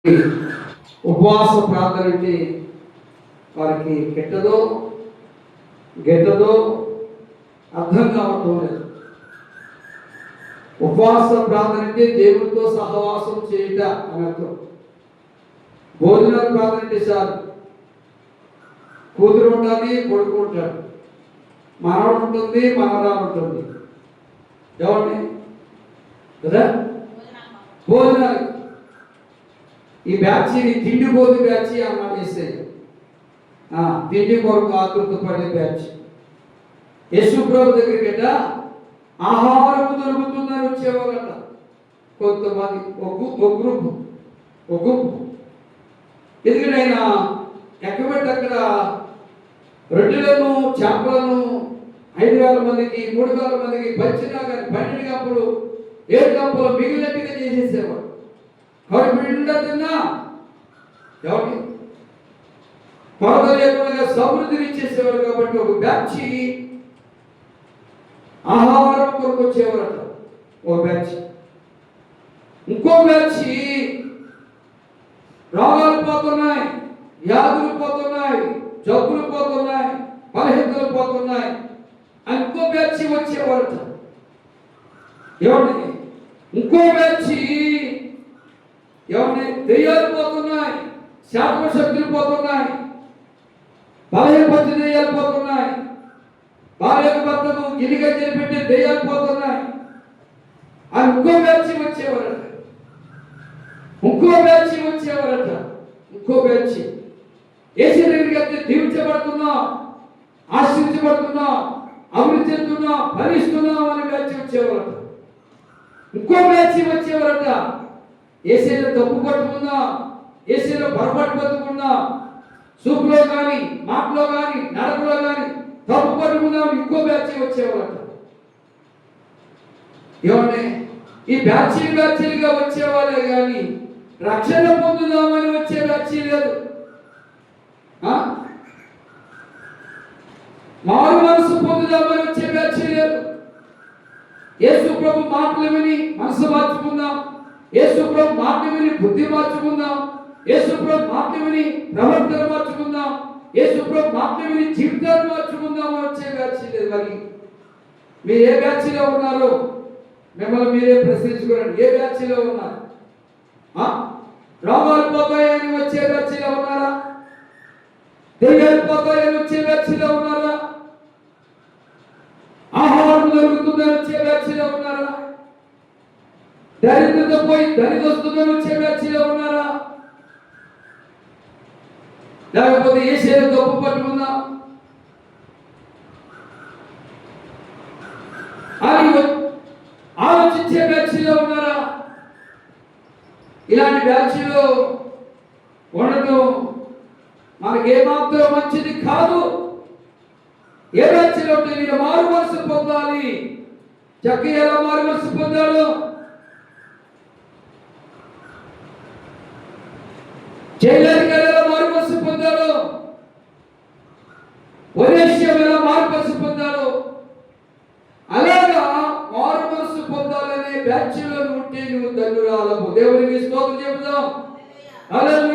ఉపవాస ప్రార్థన అంటే వారికి గెట్టదో అర్థం కావటం లేదు. ఉపవాస ప్రార్థన అంటే దేవుడితో సహవాసం చేయుట అని అర్థం. భోజనాల ప్రార్థన అంటే చాలు, కూతురు ఉంటుంది, కొడుకు ఉంటాడు, మనవడు ఉంటుంది, మనవరాలు ఉంటుంది, ఎవరిని కదా భోజనాలు. ఈ బ్యాచ్ని తిండి పోదు బ్యాచ్ అన్నమాట వేసేది. తిండి కొరకు ఆతృత పడే బ్యాచ్. యేసుప్రభు దగ్గరికట ఆహారం దొరుకుతుందని వచ్చేవాళ్ళట కొంతమంది, ఒక గ్రూపు. ఎందుకంటే ఆయన ఎక్కబెట్టి అక్కడ రొట్టెలను చేపలను 5,000 మందికి 3,000 మందికి పంచినా కానీ 12 గంపలు 7 గంపలు మిగిలినట్టుగా చేసేసేవాడు. కాబట్టి నిండా తిన్నా ఎవరికి కొరత లేకుండా సమృద్ధిని ఇచ్చేసేవారు. కాబట్టి ఒక బ్యాచ్ ఆహారం కొరకు వచ్చేవారట ఒక బ్యాచ్. ఇంకో బ్యాచ్ రోగాలు పోతున్నాయి, వ్యాధులు పోతున్నాయి, జబ్బులు పోతున్నాయి, బలహీనతలు పోతున్నాయి, ఇంకో బ్యాచ్ వచ్చేవారట. ఏమండి ఇంకో బ్యాచ్ ఎవరిని దెయ్యాలు పోతున్నాయి, శాప శక్తులు పోతున్నాయి, బలహీనపరిచిన దెయ్యాలు పోతున్నాయి, భార్యకు భర్తకు గిరిగా చేపెట్టే దెయ్యాలు పోతున్నాయి అని ఇంకో బ్యాచ్ వచ్చేవారట. ఏసీ దగ్గరికి వెళ్తే దీవించబడుతున్నాం, ఆశీర్వించబడుతున్నాం, అభివృద్ధి చెందుతున్నాం, భరిస్తున్నాం అనే బ్యాచ్ వచ్చేవారట. ఇంకో బ్యాచ్ వచ్చేవారట ఏసీలో తప్పు పట్టుకుందాం, ఏసీలో పొరపాటు పట్టుకుందాం, సూపులో కానీ మాటలో కానీ నడకలో కానీ తప్పు పట్టుకుందాం ఇంకో బ్యాచ్ వచ్చేవారట. ఏమంటే ఈ బ్యాచీలుగా వచ్చేవాళ్ళే కానీ రక్షణ పొందుదామని వచ్చే బ్యాచీ లేదు, మారు మనసు పొందుదామని వచ్చే బ్యాచీ లేదు. యేసు ప్రభు మాటలు విని మనసు మార్చుకుందాం, యేసు ప్రభు మాటలు విని బుద్ధి మార్చుకుందాం, యేసు ప్రభు మాటలు విని ప్రవర్తన మార్చుకుందాం, యేసు ప్రభు మాటలు విని జీవితాన్ని మార్చుకుందాం అని వచ్చే బ్యాచ్ లేదు. మరి మీరు ఏ బ్యాచ్లో ఉన్నారో మిమ్మల్ని మీరే ప్రశ్నించుకోండి. ఏ బ్యాచ్లో ఉన్నారు? రోగాలు పోతాయని వచ్చే బ్యాచ్లో ఉన్నారా? దెయ్యాలు పోతాయని వచ్చే బ్యాచ్లో ఉన్నారా? ఆహారం దొరుకుతుందని వచ్చే బ్యాచ్లో ఉన్నారా? దరిద్రత పోయి దరిద్రస్తుందని వచ్చే బ్యాచ్లో ఉన్నారా? లేకపోతే ఏసీలో తప్పు పట్టుకుందాం అని ఆలోచించే బ్యాచ్లో ఉన్నారా? ఇలాంటి బ్యాచ్లో ఉండటం మనకేమాత్రం మంచిది కాదు. ఏ బ్యాచ్లో ఉంటే నేను మారు మనసు పొందాలి. చక్కగా ఎలా మారు మనసు పొందాడు? జైలరికి ఎలా మారు మనసు పొందాడు? వనేశ్యం ఎలా మారు మనసు పొందాడు? అలాగా మారు మనసు పొందాలనే బ్యాచ్లో ఉంటే నువ్వు ధన్యురాలవు. దేవునికి స్తోత్రం చెబుదాం.